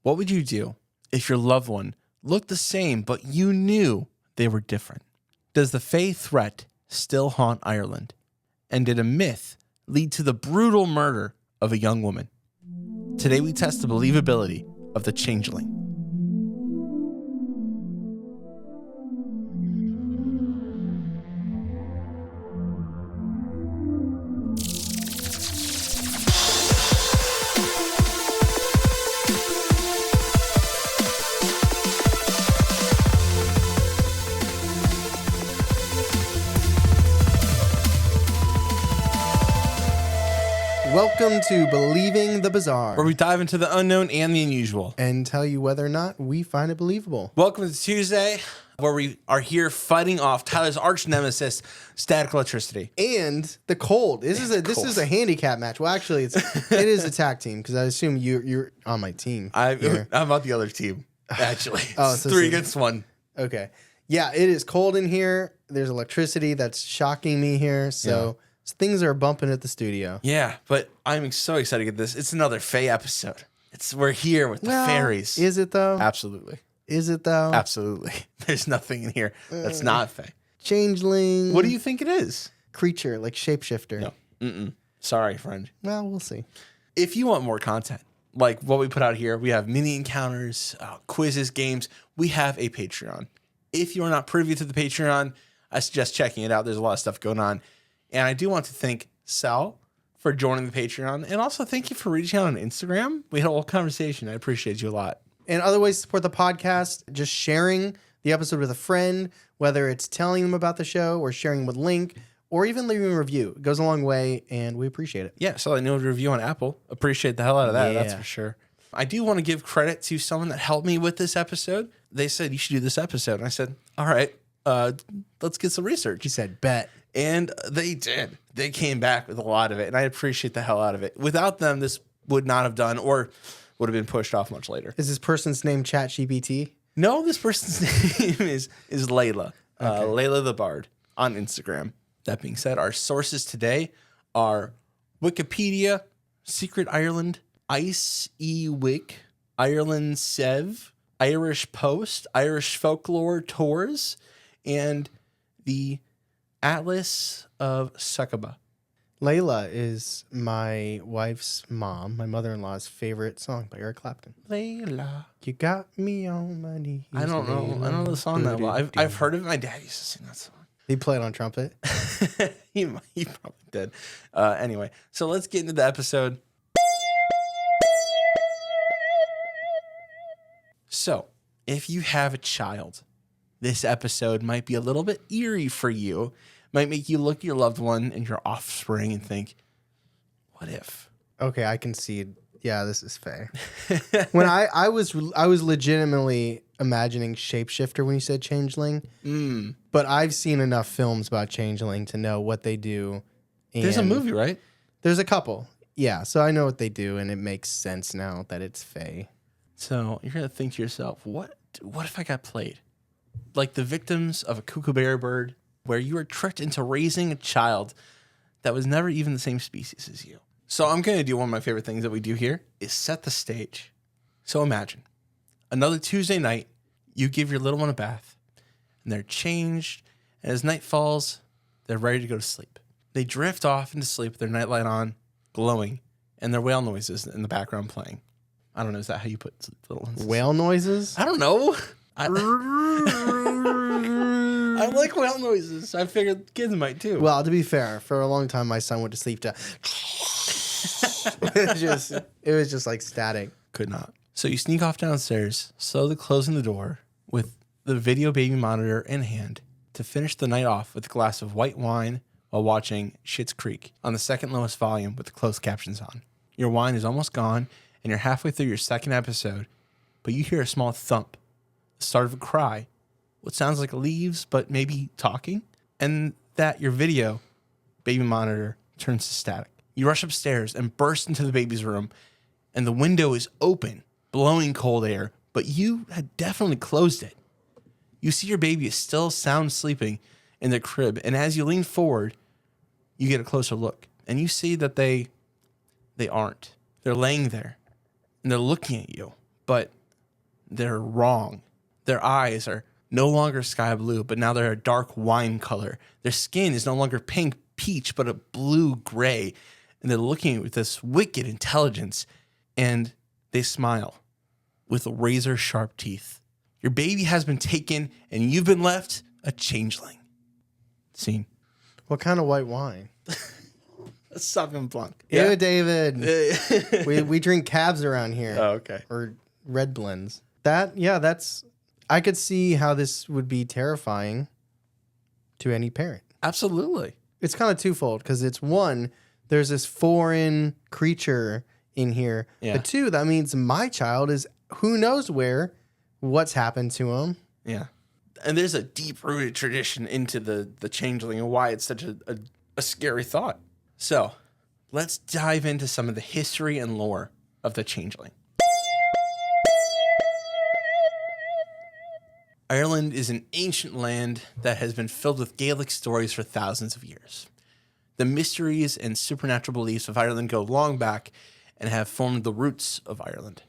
What would you do if your loved one looked the same, but you knew they were different? Does the fae threat still haunt Ireland? And did a myth lead to the brutal murder of a young woman? Today we test the believability of the Changeling. Welcome to Believing the Bizarre, Where we dive into the unknown and the unusual and tell you whether or not we find it believable. Welcome to Tuesday, where we are here fighting off Tyler's arch nemesis, static electricity. And the cold. This is a handicap match. Well, actually, it is a tag team because I assume you're on my team. I'm on the other team, actually. Oh, it's 3 against 1. Okay. Yeah, it is cold in here. There's electricity that's shocking me here. So things are bumping at the studio. Yeah, but I'm so excited to get this. It's another Fae episode. We're here with the fairies. Is it though? Absolutely. Is it though? Absolutely. There's nothing in here that's not Fae. Changeling. What do you think it is? Creature, like shapeshifter. No. Mm-mm. Sorry, friend. Well, we'll see. If you want more content, like what we put out here, we have mini encounters, quizzes, games. We have a Patreon. If you're not privy to the Patreon, I suggest checking it out. There's a lot of stuff going on. And I do want to thank Sal for joining the Patreon. And also thank you for reaching out on Instagram. We had a whole conversation. I appreciate you a lot. And other ways to support the podcast, just sharing the episode with a friend, whether it's telling them about the show or sharing with Link, or even leaving a review. It goes a long way, and we appreciate it. Yeah, so I know a review on Apple. Appreciate the hell out of that, that's for sure. I do want to give credit to someone that helped me with this episode. They said, you should do this episode. And I said, all right, let's get some research. He said, bet. And they did. They came back with a lot of it, and I appreciate the hell out of it. Without them, this would not have done or would have been pushed off much later. Is this person's name ChatGPT? No, this person's name is Layla. Layla the Bard on Instagram. That being said, our sources today are Wikipedia, Secret Ireland, Ice Ewick, Ireland Sev, Irish Post, Irish Folklore Tours, and the Atlas of Succaba. Layla is my wife's mom, my mother-in-law's favorite song by Eric Clapton. Layla. You got me on my knees. I don't know. Layla. I know the song that well. I've heard it. My dad used to sing that song. He played on trumpet. he probably did. Anyway, so let's get into the episode. So, if you have a child, this episode might be a little bit eerie for you. Might make you look at your loved one and your offspring and think, what if? Okay, I can see. Yeah, this is Faye. When I was legitimately imagining shapeshifter when you said changeling. But I've seen enough films about changeling to know what they do. There's a movie, right? There's a couple. Yeah, so I know what they do, and it makes sense now that it's Faye. So you're going to think to yourself, what if I got played? Like the victims of a kookaburra bird, where you were tricked into raising a child that was never even the same species as you. So I'm going to do one of my favorite things that we do here is set the stage. So imagine another Tuesday night, you give your little one a bath and they're changed. And as night falls, they're ready to go to sleep. They drift off into sleep with their nightlight on, glowing, and their whale noises in the background playing. I don't know. Is that how you put little ones? Whale noises? I don't know. I like whale noises. I figured kids might too. Well, to be fair, for a long time, my son went to sleep to... it was just like static. Could not. So you sneak off downstairs, slowly closing the door with the video baby monitor in hand to finish the night off with a glass of white wine while watching Schitt's Creek on the second lowest volume with the closed captions on. Your wine is almost gone, and you're halfway through your second episode, but you hear a small thump, the start of a cry, what sounds like leaves, but maybe talking, and that your video baby monitor turns to static. You rush upstairs and burst into the baby's room, and the window is open, blowing cold air, but you had definitely closed it. You see your baby is still sound sleeping in their crib, and as you lean forward, you get a closer look, and you see that they aren't. They're laying there, and they're looking at you, but they're wrong. Their eyes are no longer sky blue, but now they're a dark wine color. Their skin is no longer pink peach, but a blue gray. And they're looking with this wicked intelligence, and they smile with razor sharp teeth. Your baby has been taken, and you've been left a changeling. Scene. What kind of white wine? A Sauvignon Blanc. Ew, David. we drink cabs around here. Oh, okay. Or red blends. That's... I could see how this would be terrifying to any parent. Absolutely. It's kind of twofold, because it's one, there's this foreign creature in here. Yeah. But two, that means my child is who knows where, what's happened to him. Yeah. And there's a deep-rooted tradition into the changeling and why it's such a scary thought. So let's dive into some of the history and lore of the changeling. Ireland is an ancient land that has been filled with Gaelic stories for thousands of years. The mysteries and supernatural beliefs of Ireland go long back and have formed the roots of Ireland.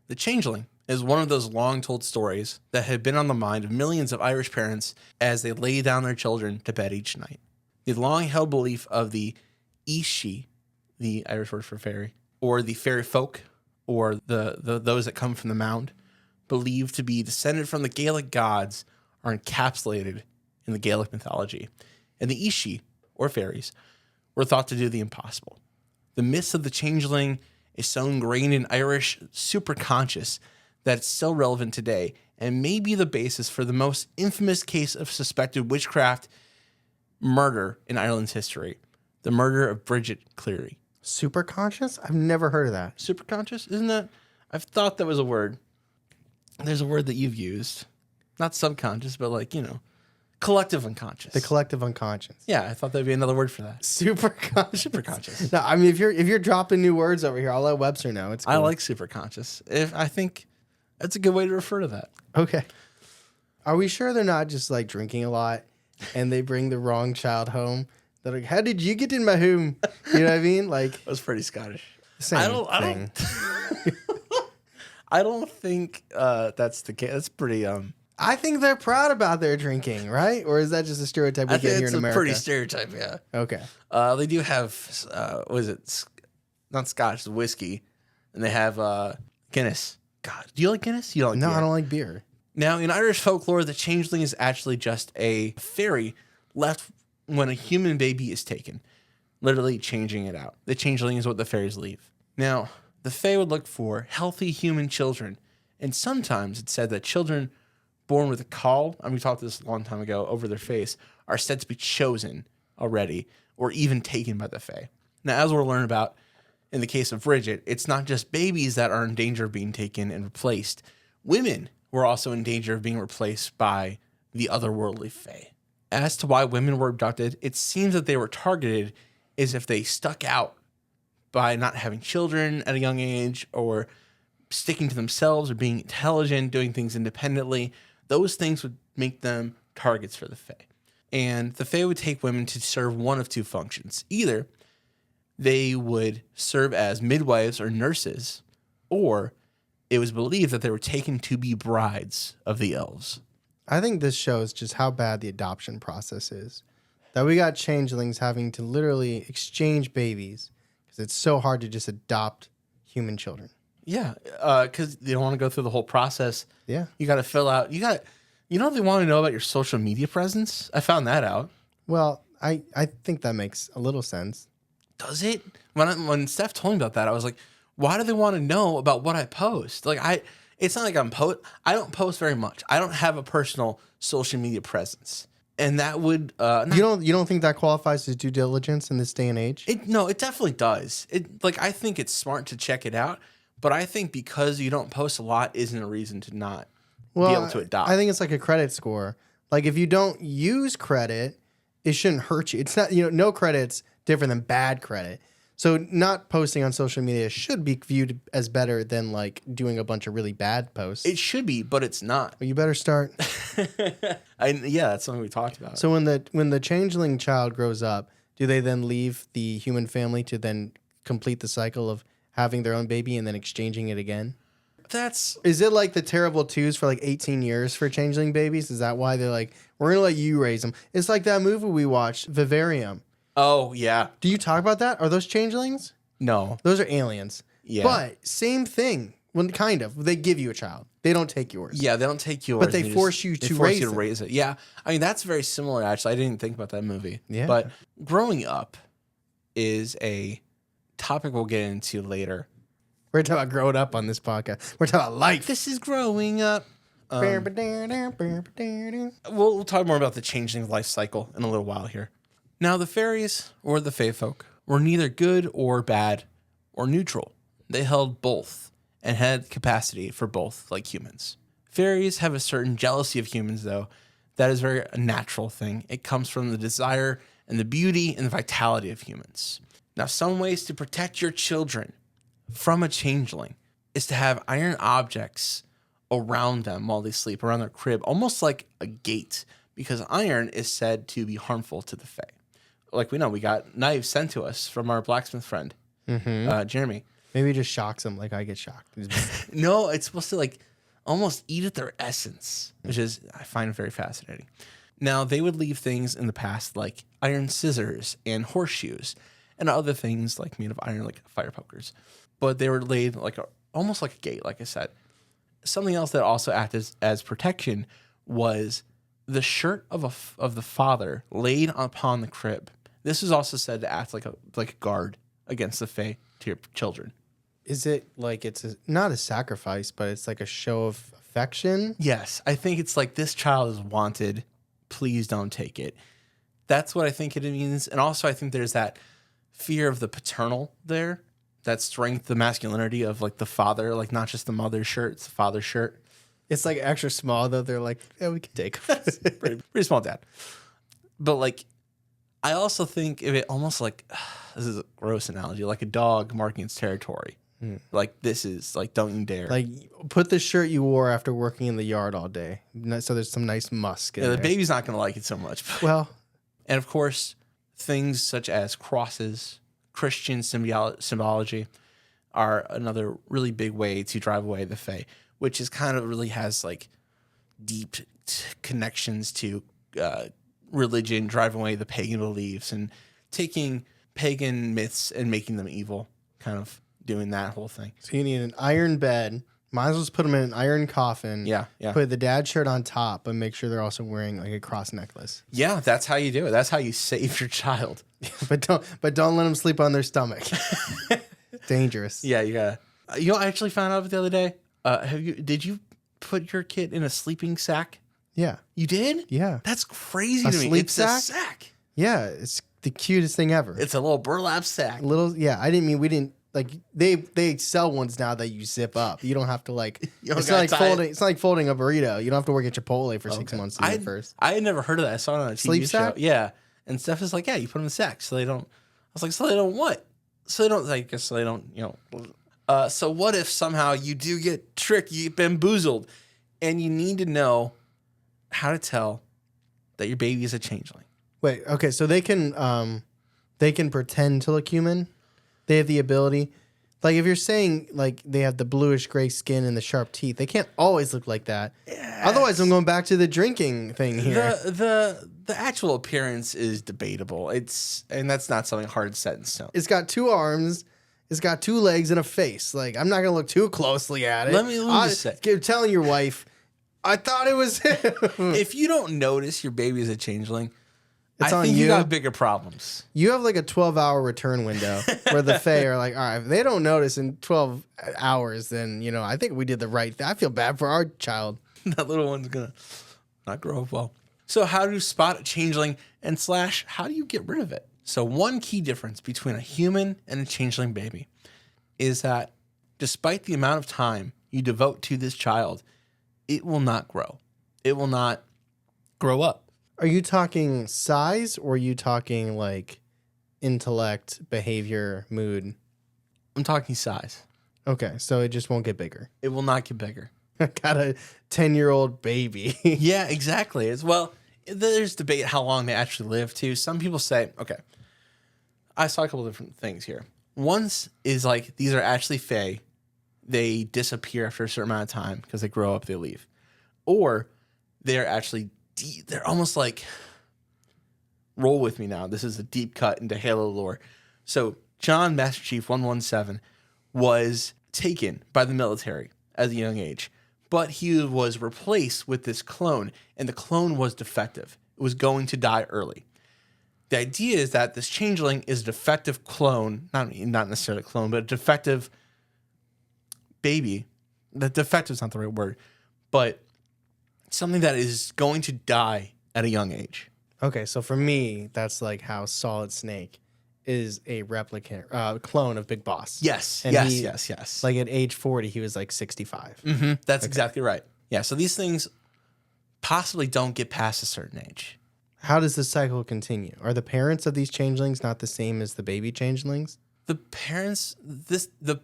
The changeling is one of those long-told stories that have been on the mind of millions of Irish parents as they lay down their children to bed each night. The long-held belief of the Ishi, the Irish word for fairy, or the fairy folk, or those that come from the mound, believed to be descended from the Gaelic gods, are encapsulated in the Gaelic mythology. And the Ishi, or fairies, were thought to do the impossible. The myths of the changeling is so ingrained in Irish superconscious that it's still relevant today and may be the basis for the most infamous case of suspected witchcraft murder in Ireland's history, the murder of Bridget Cleary. Superconscious? I've never heard of that. Superconscious? Isn't that? I've thought that was a word. There's a word that you've used. Not subconscious, but collective unconscious. The collective unconscious. Yeah, I thought that'd be another word for that. Superconscious. Superconscious. No, I mean if you're dropping new words over here, I'll let Webster know. It's cool. I like superconscious. I think that's a good way to refer to that. Okay. Are we sure they're not just drinking a lot and they bring the wrong child home? They're like, how did you get in my home? You know what I mean? That was pretty Scottish. Same thing. I don't think that's the case. That's pretty. I think they're proud about their drinking, right? Or is that just a stereotype we get here in America? It's a pretty stereotype, yeah. Okay. They do have, what is it? Not Scotch, it's whiskey. And they have Guinness. God, do you like Guinness? You don't like No, beer? I don't like beer. Now, in Irish folklore, the changeling is actually just a fairy left when a human baby is taken, literally changing it out. The changeling is what the fairies leave. Now, the fae would look for healthy human children, and sometimes it's said that children born with a caul, and we talked this a long time ago, over their face, are said to be chosen already, or even taken by the fae. Now, as we'll learn about in the case of Bridget, it's not just babies that are in danger of being taken and replaced. Women were also in danger of being replaced by the otherworldly fae. As to why women were abducted, it seems that they were targeted as if they stuck out by not having children at a young age, or sticking to themselves, or being intelligent, doing things independently. Those things would make them targets for the fae. And the fae would take women to serve one of two functions. Either they would serve as midwives or nurses, or it was believed that they were taken to be brides of the elves. I think this shows just how bad the adoption process is. That we got changelings having to literally exchange babies because it's so hard to just adopt human children. Yeah, because they don't want to go through the whole process. Yeah. You got to fill out, they want to know about your social media presence? I found that out. Well, I think that makes a little sense. Does it? When Steph told me about that, I was like, why do they want to know about what I post? It's not like I don't post very much. I don't have a personal social media presence. And that would you don't think that qualifies as due diligence in this day and age? No, it definitely does. I think it's smart to check it out, but I think because you don't post a lot isn't a reason to not be able to adopt. I think it's like a credit score. Like if you don't use credit, it shouldn't hurt you. It's not, no credit's different than bad credit. So not posting on social media should be viewed as better than doing a bunch of really bad posts. It should be, but it's not. Well, you better start. Yeah, that's something we talked about. So when the changeling child grows up, do they then leave the human family to then complete the cycle of having their own baby and then exchanging it again? Is it like the terrible twos for like 18 years for changeling babies? Is that why they're like, we're going to let you raise them? It's like that movie we watched, Vivarium. Oh, yeah. Do you talk about that? Are those changelings? No. Those are aliens. Yeah. But same thing. Well, kind of. They give you a child. They don't take yours. Yeah, they don't take yours. But they force you to raise it. Yeah. I mean, that's very similar, actually. I didn't think about that movie. Yeah. But growing up is a topic we'll get into later. We're talking about growing up on this podcast. We're talking about life. This is growing up. We'll talk more about the changeling life cycle in a little while here. Now, the fairies, or the fae folk, were neither good or bad or neutral. They held both and had capacity for both, like humans. Fairies have a certain jealousy of humans, though. That is very a natural thing. It comes from the desire and the beauty and the vitality of humans. Now, some ways to protect your children from a changeling is to have iron objects around them while they sleep, around their crib, almost like a gate, because iron is said to be harmful to the fae. Like we know, we got knives sent to us from our blacksmith friend, Jeremy. Maybe it just shocks them like I get shocked. No, it's supposed to like almost eat at their essence, which is, I find very fascinating. Now, they would leave things in the past like iron scissors and horseshoes and other things like made of iron, like fire pokers. But they were laid like almost like a gate, like I said. Something else that also acted as protection was the shirt of the father laid upon the crib. This is also said to act like a guard against the fae to your children. Is it like not a sacrifice, but it's like a show of affection? Yes, I think it's like this child is wanted. Please don't take it. That's what I think it means. And also I think there's that fear of the paternal there. That strength, the masculinity of like the father, like not just the mother's shirt, it's the father's shirt. It's like extra small though. They're like, yeah, we can take it. pretty small, dad. But like, I also think of it almost like, this is a gross analogy, like a dog marking its territory. Like this is like, don't you dare. Like put the shirt you wore after working in the yard all day. So there's some nice musk in the there. baby's not going to like it so much. Well, and of course, things such as crosses, Christian symbology are another really big way to drive away the fae, which is kind of really has like deep connections to religion, driving away the pagan beliefs and taking pagan myths and making them evil, kind of doing that whole thing. So you need an iron bed. Might as well just put them in an iron coffin. Yeah. Put the dad shirt on top, but make sure they're also wearing like a cross necklace. Yeah, that's how you do it. That's how you save your child. but don't let them sleep on their stomach. Dangerous. Yeah, you gotta. I actually found out the other day. Did you put your kid in a sleeping sack? Yeah. You did? Yeah. That's crazy to me. Sleep It's sack? a sack. Yeah, it's the cutest thing ever. It's a little burlap sack. I didn't mean we didn't. Like they sell ones now that you zip up. You don't have to like. It's not like folding. It's not like folding a burrito. You don't have to work at Chipotle for 6 months to do it first. I had never heard of that. I saw it on a TV Sleep show. sack? Yeah, and Steph is like, yeah, you put them in sacks so they don't. I was like, so they don't what? So they don't like. So they don't. So what if somehow you do get tricked, you get bamboozled, and you need to know how to tell that your baby is a changeling? Wait. Okay. So they can pretend to look human. They have the ability. Like if you're saying like they have the bluish gray skin and the sharp teeth, they can't always look like that. Yes. Otherwise, I'm going back to the drinking thing here. The actual appearance is debatable. And that's not something hard set in stone. It's got 2 arms. It's got 2 legs and a face. Like I'm not gonna look too closely at it. Let me just say, telling your wife, I thought it was him. If you don't notice your baby is a changeling, I think you got bigger problems. You have like a 12-hour return window where the fae are like, all right, if they don't notice in 12 hours, then, I think we did the right thing. I feel bad for our child. That little one's going to not grow up well. So how do you spot a changeling and / how do you get rid of it? So one key difference between a human and a changeling baby is that despite the amount of time you devote to this child, it will not grow. It will not grow up. Are you talking size or are you talking like intellect, behavior, mood? I'm talking size. Okay, so it just won't get bigger. It will not get bigger. I got a 10-year-old baby. Yeah, exactly. There's debate how long they actually live too. Some people say, okay, I saw a couple different things here. One is like these are actually fae they disappear after a certain amount of time because they grow up, they leave. Or they're actually, they're almost like, roll with me now. This is a deep cut into Halo lore. So John Master Chief 117 was taken by the military at a young age, but he was replaced with this clone, and the clone was defective. It was going to die early. The idea is that this changeling is a defective clone, not necessarily a clone, but a defective baby. The defective is not the right word, but something that is going to die at a young age. Okay, so for me, that's like how Solid Snake is a replicant, clone of Big Boss. Yes, And yes. Like at age 40, he was like 65. Mm-hmm. That's exactly right. Yeah, so these things possibly don't get past a certain age. How does the cycle continue? Are the parents of these changelings not the same as the baby changelings? The parents, now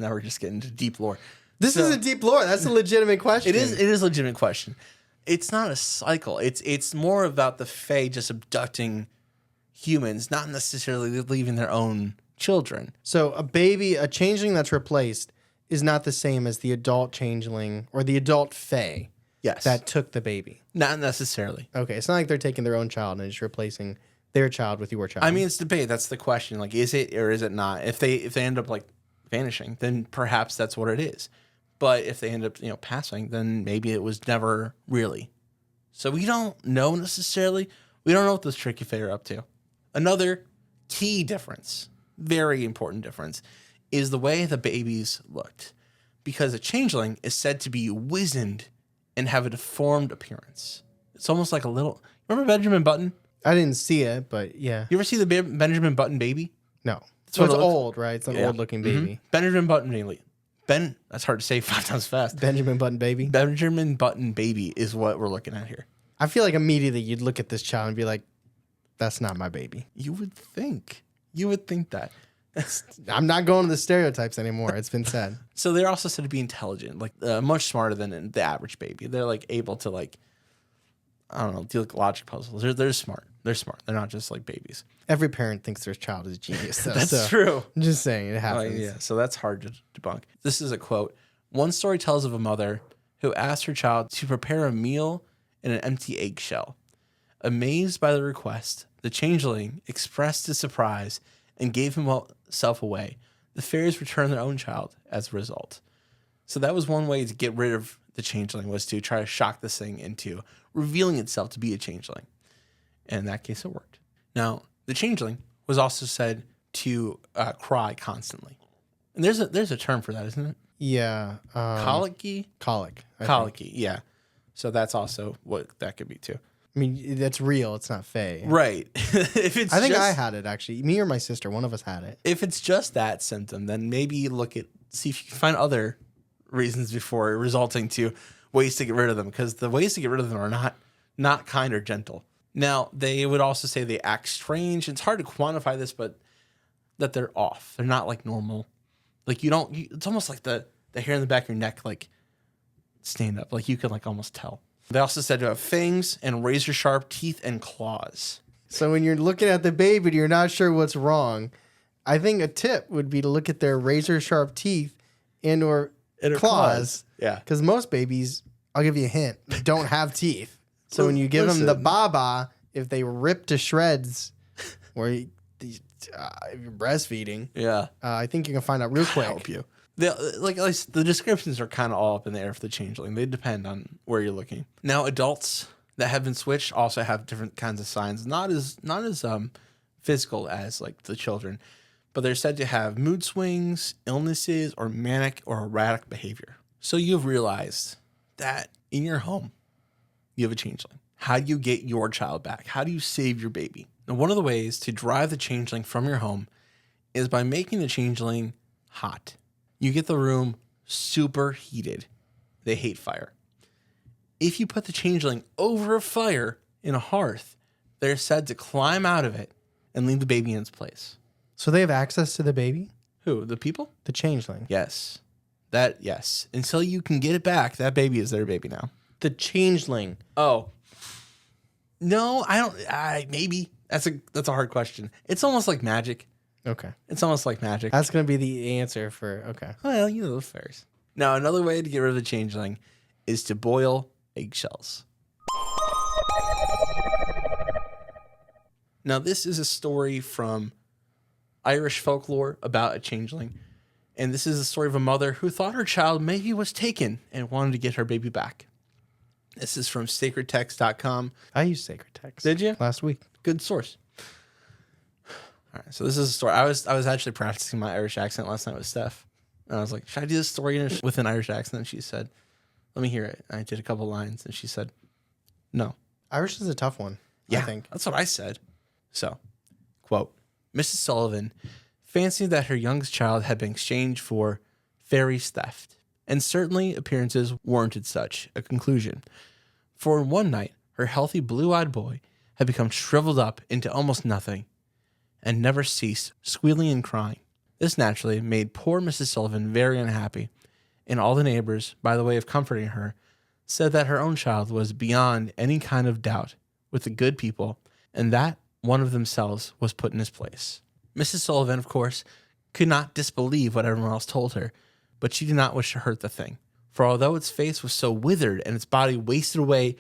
we're just getting into deep lore. This is a deep lore. That's a legitimate question. It is a legitimate question. It's not a cycle. It's more about the Fae just abducting humans, not necessarily leaving their own children. So a changeling that's replaced is not the same as the adult changeling or the adult Fae. Yes. That took the baby. Not necessarily. Okay, it's not like they're taking their own child and just replacing their child with your child. I mean, it's debate. That's the question. Like, is it or is it not? If they end up like vanishing, then perhaps that's what it is. But if they end up, passing, then maybe it was never really. So we don't know necessarily. We don't know what those tricky Fae are up to. Another key difference, very important difference, is the way the babies looked. Because a changeling is said to be wizened and have a deformed appearance. It's almost like a little... Remember Benjamin Button? I didn't see it, but yeah. You ever see the Benjamin Button baby? No. So it's old, right? It's an old-looking baby. Mm-hmm. Benjamin Button baby. That's hard to say 5 times fast. Benjamin Button baby? Benjamin Button baby is what we're looking at here. I feel like immediately you'd look at this child and be like, that's not my baby. You would think. You would think that. I'm not going to the stereotypes anymore. It's been said. So they're also said to be intelligent, like much smarter than the average baby. They're like able to deal with logic puzzles. They're smart. They're smart. They're not just like babies. Every parent thinks their child is a genius. Though, That's true. I'm just saying it happens. Yeah, so that's hard to debunk. This is a quote. One story tells of a mother who asked her child to prepare a meal in an empty eggshell. Amazed by the request, the changeling expressed his surprise and gave himself away. The fairies returned their own child as a result. So that was one way to get rid of the changeling, was to try to shock this thing into revealing itself to be a changeling. And in that case, it worked. Now, the changeling was also said to cry constantly. And there's a term for that, isn't it? Yeah. Colicky? Colic. Colicky, yeah. So that's also what that could be too. I mean, that's real. It's not Fae. Right. If I think I had it, actually. Me or my sister, one of us had it. If it's just that symptom, then maybe see if you can find other reasons before resulting to ways to get rid of them, because the ways to get rid of them are not kind or gentle. Now, they would also say they act strange. It's hard to quantify this, but that they're off. They're not like normal. Like it's almost like the hair in the back of your neck, like stand up. Like you can like almost tell. They also said to have fangs and razor sharp teeth and claws. So when you're looking at the baby and you're not sure what's wrong, I think a tip would be to look at their razor sharp teeth or claws. Yeah. Because most babies, I'll give you a hint, don't have teeth. So when you give them the baba, if they rip to shreds or if you're breastfeeding, I think you can find out real quick. Help you. The descriptions are kind of all up in the air for the changeling. They depend on where you're looking. Now, adults that have been switched also have different kinds of signs, not as physical as like the children, but they're said to have mood swings, illnesses, or manic or erratic behavior. So you've realized that in your home, you have a changeling. How do you get your child back? How do you save your baby? Now, one of the ways to drive the changeling from your home is by making the changeling hot. You get the room super heated. They hate fire. If you put the changeling over a fire in a hearth, they're said to climb out of it and leave the baby in its place. So they have access to the baby? Who? The people? The changeling. Yes. Yes. Until you can get it back, that baby is their baby now. The changeling. Oh. No, I don't. Maybe. That's a hard question. It's almost like magic. Okay. It's almost like magic. That's going to be the answer for, okay. Well, you know the fairies. Now, another way to get rid of the changeling is to boil eggshells. Now, this is a story from Irish folklore about a changeling. And this is the story of a mother who thought her child maybe was taken and wanted to get her baby back. This is from sacredtext.com. I used Sacred Text. Did you? Last week. Good source. All right, so this is a story. I was actually practicing my Irish accent last night with Steph. And I was like, should I do this story with an Irish accent? And she said, let me hear it. And I did a couple lines, and she said, no. Irish is a tough one, Yeah, I think. that's what I said. So, quote, Mrs. Sullivan fancied that her youngest child had been exchanged for faeries theft, and certainly appearances warranted such a conclusion. For one night, her healthy blue-eyed boy had become shriveled up into almost nothing and never ceased squealing and crying. This naturally made poor Mrs. Sullivan very unhappy, and all the neighbors, by the way of comforting her, said that her own child was beyond any kind of doubt with the good people, and that one of themselves was put in his place. Mrs. Sullivan, of course, could not disbelieve what everyone else told her, but she did not wish to hurt the thing. For although its face was so withered and its body wasted away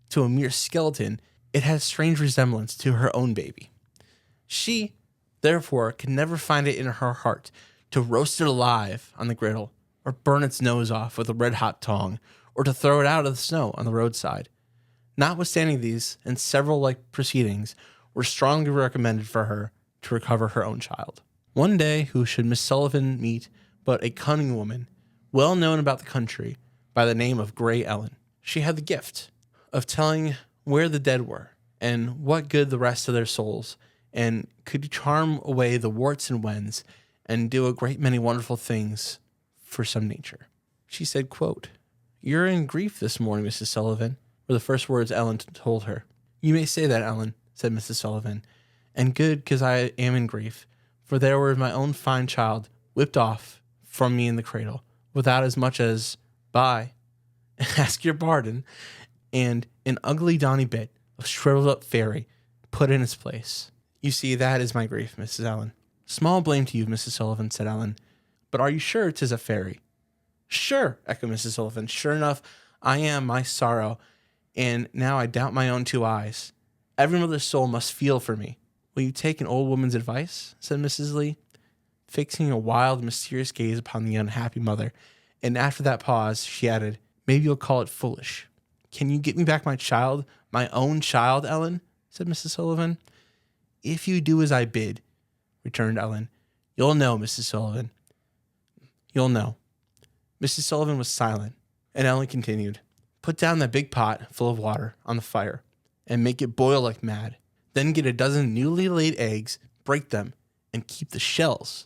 to a mere skeleton, it had a strange resemblance to her own baby. She, therefore, could never find it in her heart to roast it alive on the griddle, or burn its nose off with a red-hot tong, or to throw it out of the snow on the roadside. Notwithstanding these, and several like proceedings, were strongly recommended for her to recover her own child. One day, who should Miss Sullivan meet but a cunning woman, well known about the country by the name of Grey Ellen. She had the gift of telling where the dead were, and what good the rest of their souls, and could charm away the warts and wens, and do a great many wonderful things for some nature. She said, quote, "You're in grief this morning, Mrs. Sullivan," were the first words Ellen told her. "You may say that, Ellen," said Mrs. Sullivan, "and good, 'cause I am in grief, for there was my own fine child whipped off from me in the cradle, without as much as, by, ask your pardon, and an ugly donny bit of shriveled up faerie put in its place. You see, that is my grief, Mrs. Ellen." "Small blame to you, Mrs. Sullivan," said Ellen, "but are you sure 'tis a faerie?" "Sure," echoed Mrs. Sullivan. "Sure enough, I am my sorrow, and now I doubt my own two eyes. Every mother's soul must feel for me." "Will you take an old woman's advice?" said Mrs. Lee, fixing a wild, mysterious gaze upon the unhappy mother, and after that pause, she added, "Maybe you'll call it foolish." "Can you get me back my child, my own child, Ellen?" said Mrs. Sullivan. "If you do as I bid," returned Ellen, "you'll know, Mrs. Sullivan. You'll know." Mrs. Sullivan was silent, and Ellen continued, "Put down that big pot full of water on the fire, and make it boil like mad. Then get a dozen newly laid eggs, break them, and keep the shells,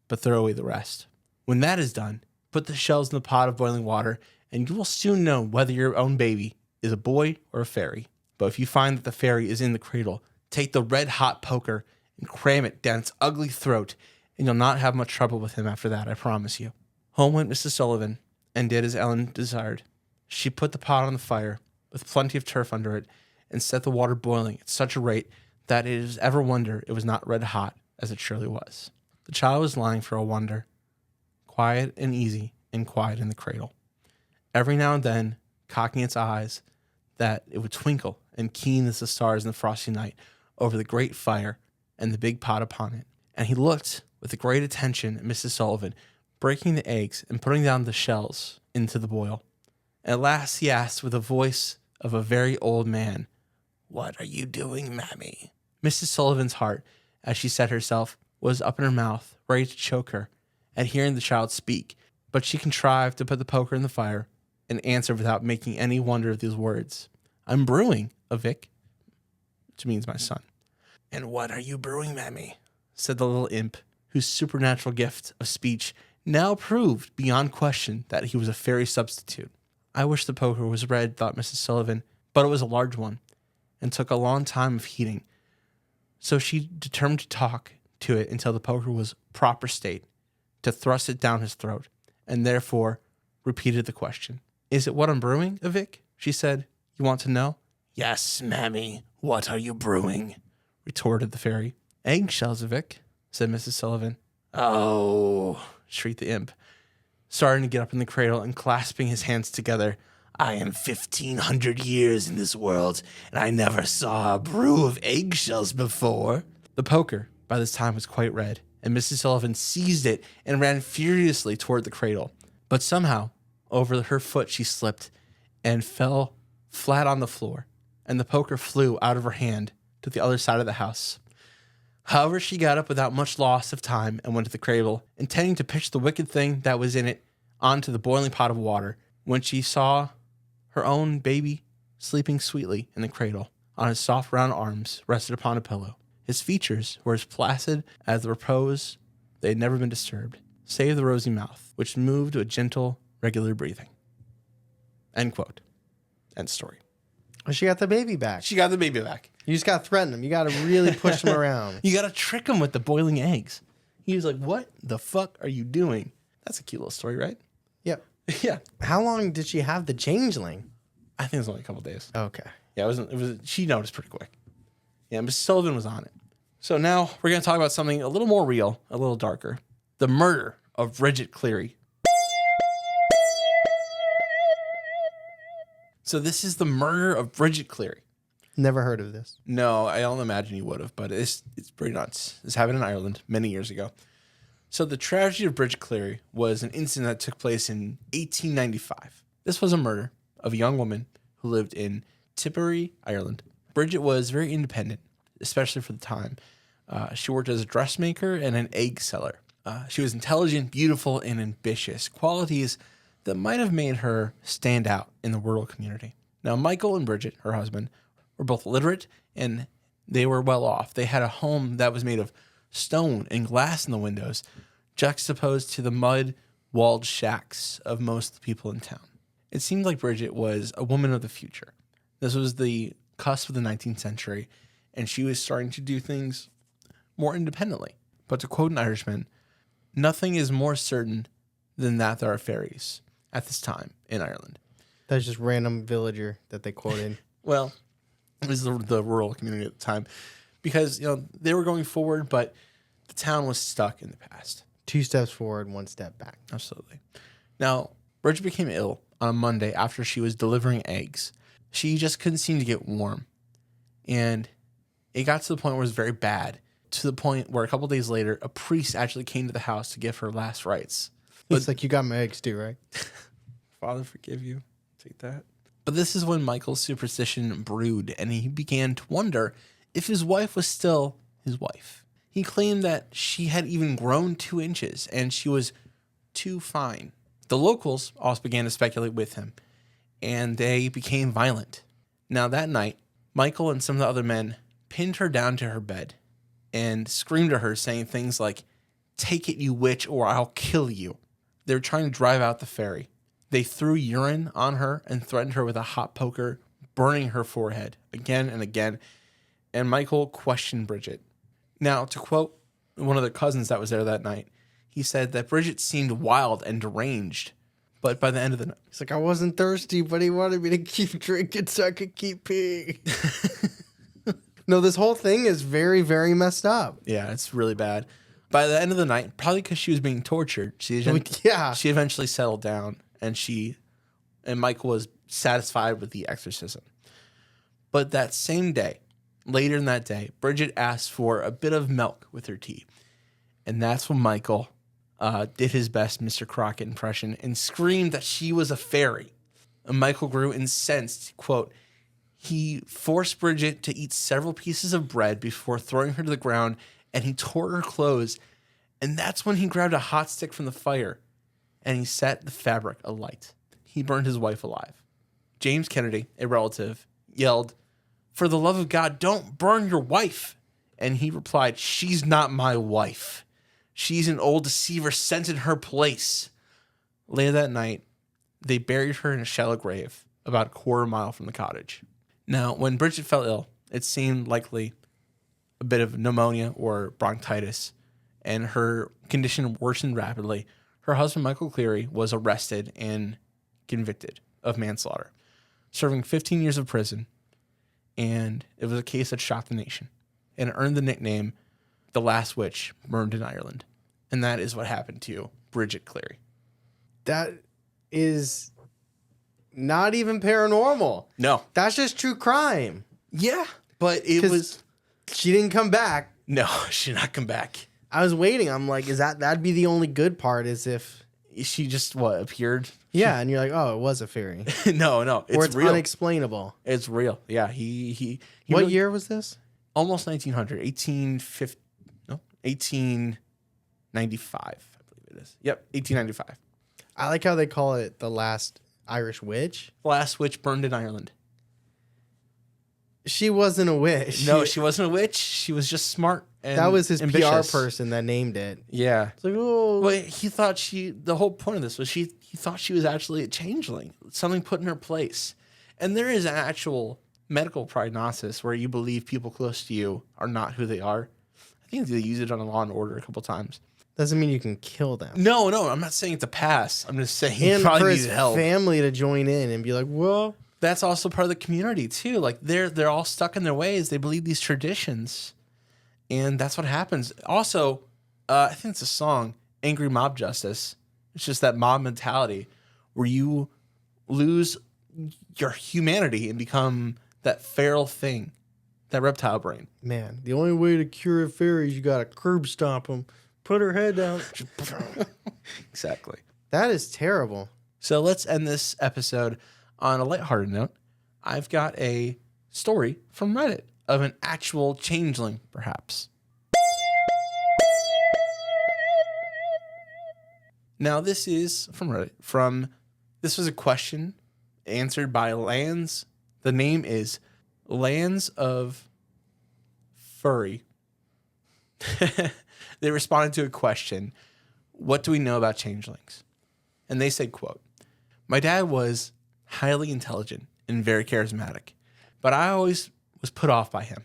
but throw away the rest. When that is done, put the shells in the pot of boiling water, and you will soon know whether your own baby is a boy or a faerie. But if you find that the faerie is in the cradle, take the red-hot poker and cram it down its ugly throat, and you'll not have much trouble with him after that, I promise you." Home went Mrs. Sullivan, and did as Ellen desired. She put the pot on the fire, with plenty of turf under it, and set the water boiling at such a rate that it is ever wonder it was not red hot, as it surely was. The child was lying for a wonder, quiet and easy, and quiet in the cradle. Every now and then, cocking its eyes, that it would twinkle and keen as the stars in the frosty night over the great fire and the big pot upon it. And he looked with great attention at Mrs. Sullivan, breaking the eggs and putting down the shells into the boil. At last he asked with the voice of a very old man, "What are you doing, mammy?" Mrs. Sullivan's heart, as she said herself, was up in her mouth, ready to choke her, at hearing the child speak, but she contrived to put the poker in the fire, and answered without making any wonder of these words, "I'm brewing a Vic," which means my son. "And what are you brewing, mammy?" said the little imp, whose supernatural gift of speech now proved beyond question that he was a fairy substitute. I wish the poker was red, thought Mrs. Sullivan, but it was a large one, and took a long time of heating. So she determined to talk to it until the poker was proper state, to thrust it down his throat, and therefore repeated the question. "Is it what I'm brewing, a Vic?" she said. "You want to know?" "Yes, mammy. What are you brewing?" retorted the fairy. "Eggshells, a Vic," said Mrs. Sullivan. Oh, shrieked the imp, starting to get up in the cradle and clasping his hands together. I am 1,500 years in this world, and I never saw a brew of eggshells before. The poker, by this time, was quite red, and Mrs. Sullivan seized it and ran furiously toward the cradle. But somehow, over her foot she slipped and fell flat on the floor, and the poker flew out of her hand to the other side of the house. However, she got up without much loss of time and went to the cradle, intending to pitch the wicked thing that was in it onto the boiling pot of water, when she saw her own baby sleeping sweetly in the cradle on his soft round arms rested upon a pillow. His features were as placid as the repose they had never been disturbed, save the rosy mouth, which moved with gentle, regular breathing. End quote. End story. Well, she got the baby back. She got the baby back. You just got to threaten him. You got to really push him around. You got to trick him with the boiling eggs. He was like, what the fuck are you doing? That's a cute little story, right? Yep. Yeah. How long did she have the changeling? I think it was only a couple days. Okay. Yeah, it was. She noticed pretty quick. Yeah, Miss Sullivan was on it. So now we're going to talk about something a little more real, a little darker. The murder of Bridget Cleary. So this is the murder of Bridget Cleary. Never heard of this. No, I don't imagine you would have, but it's pretty nuts. This happened in Ireland many years ago. So the tragedy of Bridget Cleary was an incident that took place in 1895. This was a murder of a young woman who lived in Tipperary, Ireland. Bridget was very independent, especially for the time. She worked as a dressmaker and an egg seller. She was intelligent, beautiful, and ambitious, qualities that might have made her stand out in the rural community. Now, Michael and Bridget, her husband, were both literate, and they were well off. They had a home that was made of stone and glass in the windows, juxtaposed to the mud-walled shacks of most of the people in town. It seemed like Bridget was a woman of the future. This was the cusp of the 19th century, and she was starting to do things more independently. But to quote an Irishman, nothing is more certain than that there are fairies at this time in Ireland. That's just random villager that they quoted. Well, it was the rural community at the time because, they were going forward, but the town was stuck in the past. 2 steps forward, 1 step back. Absolutely. Now, Bridget became ill on a Monday after she was delivering eggs. She just couldn't seem to get warm. And it got to the point where it was very bad, to the point where a couple days later, a priest actually came to the house to give her last rites. It's like, you got my eggs too, right? Father, forgive you. Take that. But this is when Michael's superstition brewed, and he began to wonder if his wife was still his wife. He claimed that she had even grown 2 inches, and she was too fine. The locals also began to speculate with him, and they became violent. Now that night, Michael and some of the other men pinned her down to her bed and screamed at her, saying things like, "Take it, you witch, or I'll kill you." They were trying to drive out the fairy. They threw urine on her and threatened her with a hot poker, burning her forehead again and again. And Michael questioned Bridget. Now, to quote one of the cousins that was there that night, he said that Bridget seemed wild and deranged. But by the end of the night, He's like, I wasn't thirsty, but he wanted me to keep drinking so I could keep peeing. No, this whole thing is very, very messed up. Yeah, it's really bad. By the end of the night, probably because she was being tortured, she eventually settled down, and Michael was satisfied with the exorcism. But that same day, later in that day, Bridget asked for a bit of milk with her tea. And that's when Michael did his best Mr. Crockett impression and screamed that she was a fairy. And Michael grew incensed, quote, he forced Bridget to eat several pieces of bread before throwing her to the ground, and he tore her clothes. And that's when he grabbed a hot stick from the fire, and he set the fabric alight. He burned his wife alive. James Kennedy, a relative, yelled, "For the love of God, don't burn your wife." And he replied, "She's not my wife. She's an old deceiver sent in her place." Later that night, they buried her in a shallow grave about a quarter mile from the cottage. Now, when Bridget fell ill, it seemed likely a bit of pneumonia or bronchitis, and her condition worsened rapidly. Her husband, Michael Cleary, was arrested and convicted of manslaughter, serving 15 years of prison, and it was a case that shocked the nation, and earned the nickname the last witch burned in Ireland. And that is what happened to Bridget Cleary. That is not even paranormal. No. That's just true crime. Yeah, but it was... She didn't come back. No, she did not come back. I was waiting. I'm like, that'd be the only good part is if... She just, appeared? Yeah, and you're like, oh, it was a fairy. No, it's real. Unexplainable. It's real. Yeah, he what really, year was this? Almost 1900. 1895, I believe it is. Yep, 1895. I like how they call it the last Irish witch. The last witch burned in Ireland. She wasn't a witch. No, she wasn't a witch. She was just smart and that was his ambitious. PR person that named it. Yeah. It's like, oh. Well, he thought the whole point of this was he thought she was actually a changeling, something put in her place. And there is an actual medical prognosis where you believe people close to you are not who they are. I think they use it on a Law and Order a couple times. Doesn't mean you can kill them. No, I'm not saying it's a pass. I'm just saying he and probably for needed his help. family to join in and be like, well, that's also part of the community too. Like they're all stuck in their ways. They believe these traditions, and that's what happens. Also, I think it's a song, "Angry Mob Justice." It's just that mob mentality where you lose your humanity and become that feral thing, that reptile brain. Man, the only way to cure a fairy is you got to curb stomp them, put her head down. Exactly. That is terrible. So let's end this episode on a lighthearted note. I've got a story from Reddit of an actual changeling, perhaps. Now, this is from Reddit. This was a question answered by Lands. The name is Lands of Furry. They responded to a question, what do we know about changelings? And they said, quote, my dad was highly intelligent and very charismatic, but I always was put off by him.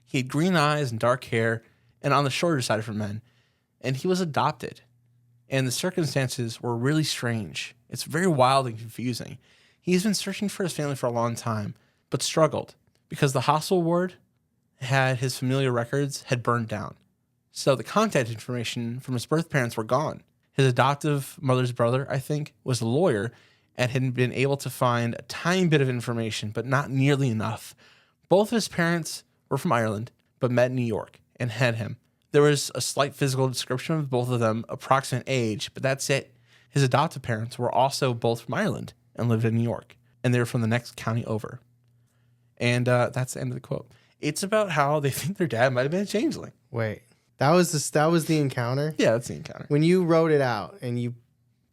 He had green eyes and dark hair and on the shorter side for men, and he was adopted. And the circumstances were really strange. It's very wild and confusing. He's been searching for his family for a long time, but struggled because the hospital ward had his familial records had burned down. So the contact information from his birth parents were gone. His adoptive mother's brother, I think, was a lawyer and had been able to find a tiny bit of information, but not nearly enough. Both of his parents were from Ireland, but met in New York and had him. There was a slight physical description of both of them, approximate age, but that's it. His adoptive parents were also both from Ireland and lived in New York, and they were from the next county over. And that's the end of the quote. It's about how they think their dad might have been a changeling. Wait, that was the encounter? Yeah, that's the encounter. When you wrote it out and you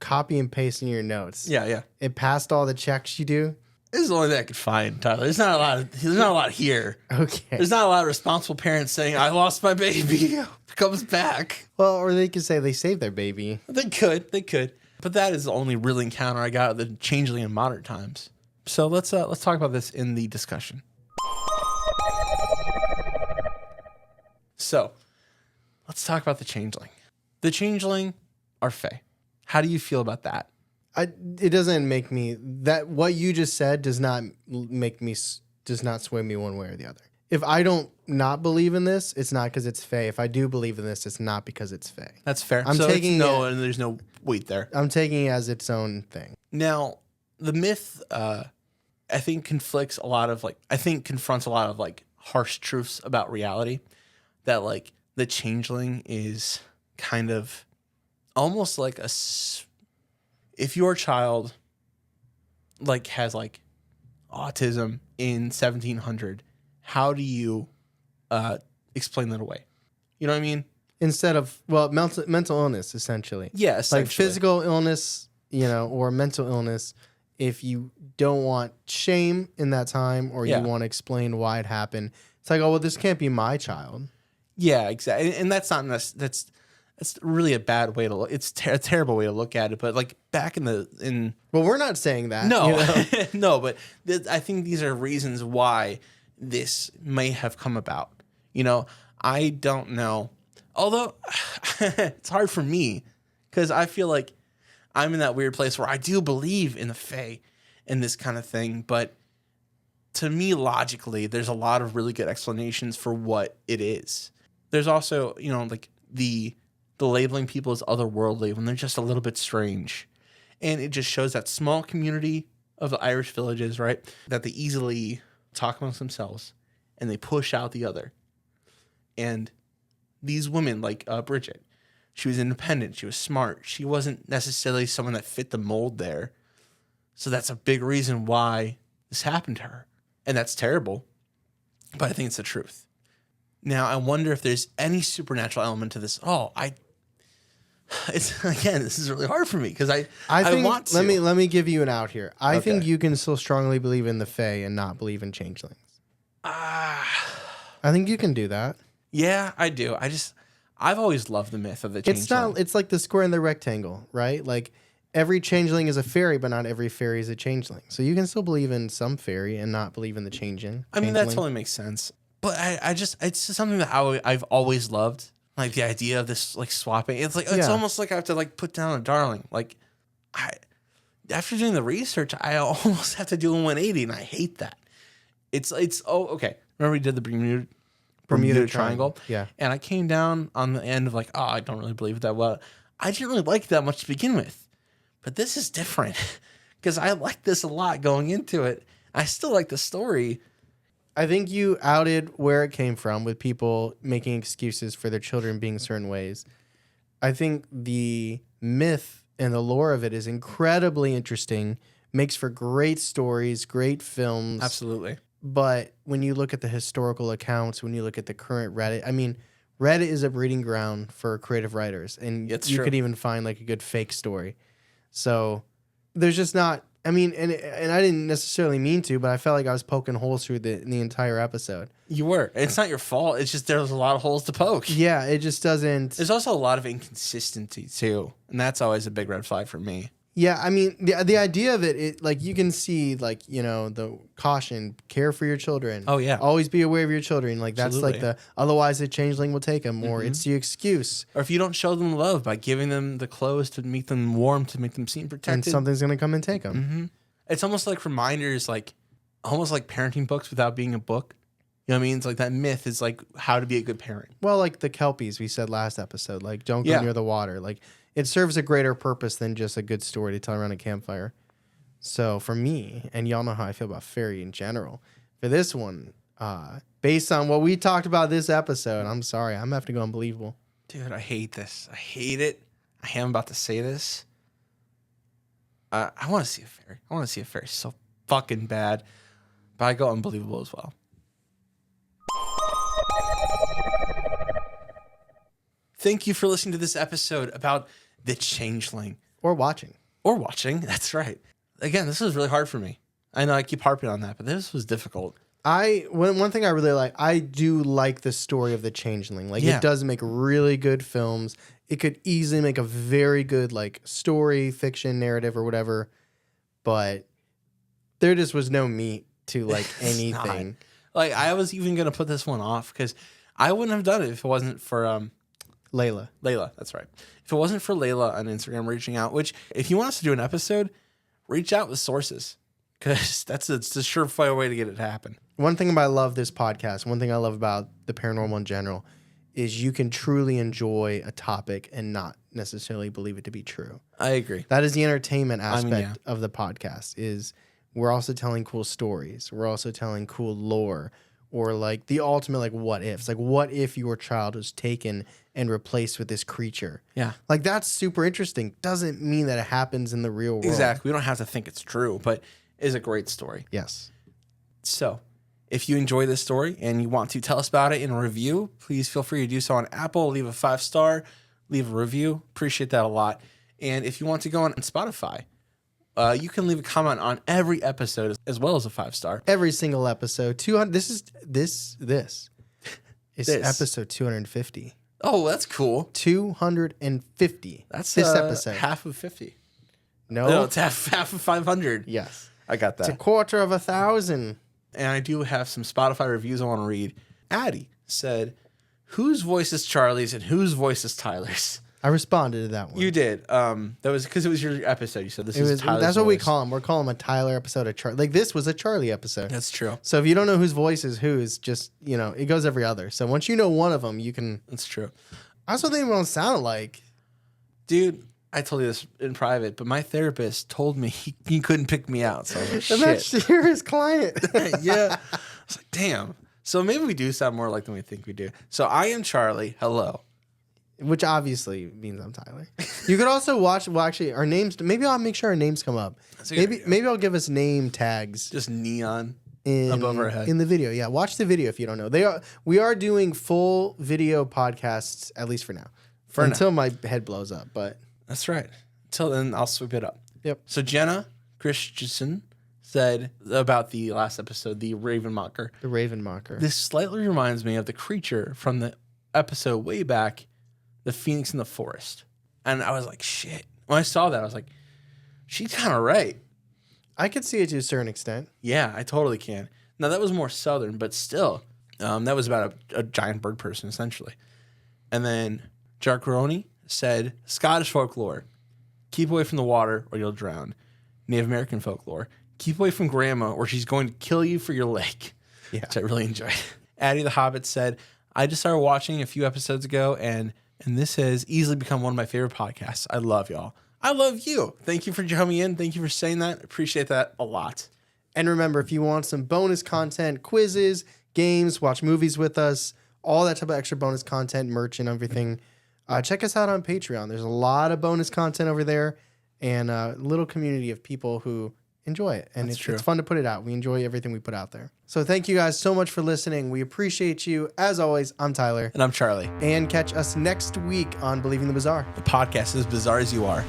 copy and paste in your notes. Yeah. It passed all the checks you do? This is the only thing I could find, Tyler. There's not a lot here. Okay. There's not a lot of responsible parents saying, I lost my baby. It comes back. Well, or they could say they saved their baby. They could. But that is the only real encounter I got of the changeling in modern times. So let's talk about this in the discussion. So let's talk about the changeling. The changeling are fae. How do you feel about that? It doesn't make me that what you just said does not sway me one way or the other. If I don't not believe in this, it's not because it's fae. If I do believe in this, it's not because it's fae. That's fair. I'm so taking and there's no weight there. I'm taking it as its own thing. Now, the myth, I think confronts a lot of harsh truths about reality. That like the changeling is kind of almost like if your child like has like autism in 1700, how do you explain that away? You know what I mean? Instead of mental illness essentially. Yeah, essentially. Like physical illness, or mental illness. If you don't want shame in that time, or you want to explain why it happened, it's like, oh well, this can't be my child. Yeah, exactly, and that's not that's really a bad way to look. It's a terrible way to look at it. But like back in well, we're not saying that. No, no, but I think these are reasons why this may have come about. I don't know. Although it's hard for me because I feel like I'm in that weird place where I do believe in the fae and this kind of thing, but to me, logically, there's a lot of really good explanations for what it is. There's also, like the labeling people as otherworldly when they're just a little bit strange. And it just shows that small community of the Irish villages, right? That they easily talk amongst themselves and they push out the other. And these women, like Bridget, she was independent. She was smart. She wasn't necessarily someone that fit the mold there. So that's a big reason why this happened to her. And that's terrible. But I think it's the truth. Now, I wonder if there's any supernatural element to this. Again, this is really hard for me because I think, want to. Let me give you an out here. I think you can still strongly believe in the fae and not believe in changelings. I think you can do that. Yeah, I do. I've always loved the myth of the changeling. It's like the square and the rectangle, right? Like every changeling is a fairy, but not every fairy is a changeling. So you can still believe in some fairy and not believe in the changeling. I mean, that totally makes sense. But it's just something that I've always loved. Like the idea of this, like swapping. It's like, it's almost like I have to like put down a darling. Like after doing the research, I almost have to do a 180 and I hate that. Okay. Remember we did the Bermuda Triangle? Yeah. And I came down on the end of like, I don't really believe that well. I didn't really like it that much to begin with. But this is different because I like this a lot going into it. I still like the story. I think you outed where it came from with people making excuses for their children being certain ways. I think the myth and the lore of it is incredibly interesting, makes for great stories, great films. Absolutely. But when you look at the historical accounts, when you look at the current Reddit, I mean, Reddit is a breeding ground for creative writers. And you could even find like a good fake story. So there's just not... I mean, and I didn't necessarily mean to, but I felt like I was poking holes through the entire episode. You were. It's not your fault. It's just there's a lot of holes to poke. Yeah, it just doesn't... There's also a lot of inconsistency, too. And that's always a big red flag for me. Yeah, I mean, the idea of it, like, you can see, like, the caution, care for your children. Oh, yeah. Always be aware of your children. Like, Absolutely. That's like otherwise a changeling will take them, or it's the excuse. Or if you don't show them love by giving them the clothes to make them warm, to make them seem protected. And something's going to come and take them. Mm-hmm. It's almost like reminders, like, almost like parenting books without being a book. You know what I mean? It's like that myth is like how to be a good parent. Well, like the Kelpies we said last episode, like, don't go near the water. Like, it serves a greater purpose than just a good story to tell around a campfire. So for me, and y'all know how I feel about fairy in general, for this one, based on what we talked about this episode, I'm sorry, I'm going to have to go unbelievable. Dude, I hate this. I hate it. I am about to say this. I want to see a fairy. I want to see a fairy so fucking bad. But I go unbelievable as well. Thank you for listening to this episode about the Changeling. Or watching. That's right. Again, this was really hard for me. I know I keep harping on that, but this was difficult. One thing I really like, I do like the story of the Changeling. Like, it does make really good films. It could easily make a very good, like, story, fiction, narrative, or whatever. But there just was no meat to, like, anything. Like, I was even going to put this one off because I wouldn't have done it if it wasn't for... Layla, that's right. If it wasn't for Layla on Instagram reaching out, which if you want us to do an episode, reach out with sources because it's a surefire way to get it to happen. One thing I love this podcast, one thing I love about the paranormal in general, is you can truly enjoy a topic and not necessarily believe it to be true. I agree. That is the entertainment aspect of the podcast. Is we're also telling cool stories. We're also telling cool lore. Or like the ultimate like what ifs. Like what if your child was taken and replaced with this creature? Yeah. Like that's super interesting. Doesn't mean that it happens in the real world. Exactly. We don't have to think it's true, but it is a great story. Yes. So if you enjoy this story and you want to tell us about it in a review, please feel free to do so on Apple. Leave a 5-star, leave a review. Appreciate that a lot. And if you want to go on Spotify, you can leave a comment on every episode as well as a 5-star. Every single episode. 200. This is episode 250. Oh, that's cool. 250. That's this episode. Half of 50. No, it's half of 500. Yes, I got that. It's a quarter of 1,000. And I do have some Spotify reviews I want to read. Addie said, "Whose voice is Charlie's and whose voice is Tyler's?" I responded to that one. You did. That was because it was your episode. You said this is Tyler's That's what we voice. call him. We're calling him a Tyler episode of Charlie. Like this was a Charlie episode. That's true. So if you don't know whose voice is whose, just, it goes every other. So once you know one of them, you can. That's true. I also think what it sounded like. Dude, I told you this in private, but my therapist told me he couldn't pick me out. So I was like, And shit. you're his client. Yeah. I was like, damn. So maybe we do sound more like than we think we do. So I am Charlie. Hello. Which obviously means I'm Tyler. You could also watch. Well, actually, our names. Maybe I'll make sure our names come up. That's a good idea. Maybe I'll give us name tags Just neon in above our head. in the video. Yeah, watch the video if you don't know. We are doing full video podcasts, at least for now. Until my head blows up. But That's right. Until then, I'll sweep it up. Yep. So Jenna Christensen said about the last episode, the Raven Mocker. The Raven Mocker. This slightly reminds me of the creature from the episode way back, the Phoenix in the Forest. And I was like, shit. When I saw that, I was like, she's kind of right. I could see it to a certain extent. Yeah, I totally can. Now, that was more southern, but still, that was about a giant bird person, essentially. And then Jarcaroni said, Scottish folklore, keep away from the water or you'll drown. Native American folklore, keep away from grandma or she's going to kill you for your leg. Yeah. Which I really enjoyed. Addie the Hobbit said, I just started watching a few episodes ago, and this has easily become one of my favorite podcasts. I love y'all. I love you. Thank you for coming in. Thank you for saying that. Appreciate that a lot. And remember, if you want some bonus content, quizzes, games, watch movies with us, all that type of extra bonus content, merch and everything, check us out on Patreon. There's a lot of bonus content over there and a little community of people who enjoy it. And it's fun to put it out. We enjoy everything we put out there. So thank you guys so much for listening. We appreciate you. As always, I'm Tyler. And I'm Charlie. And catch us next week on Believing the Bizarre. The podcast is bizarre as you are.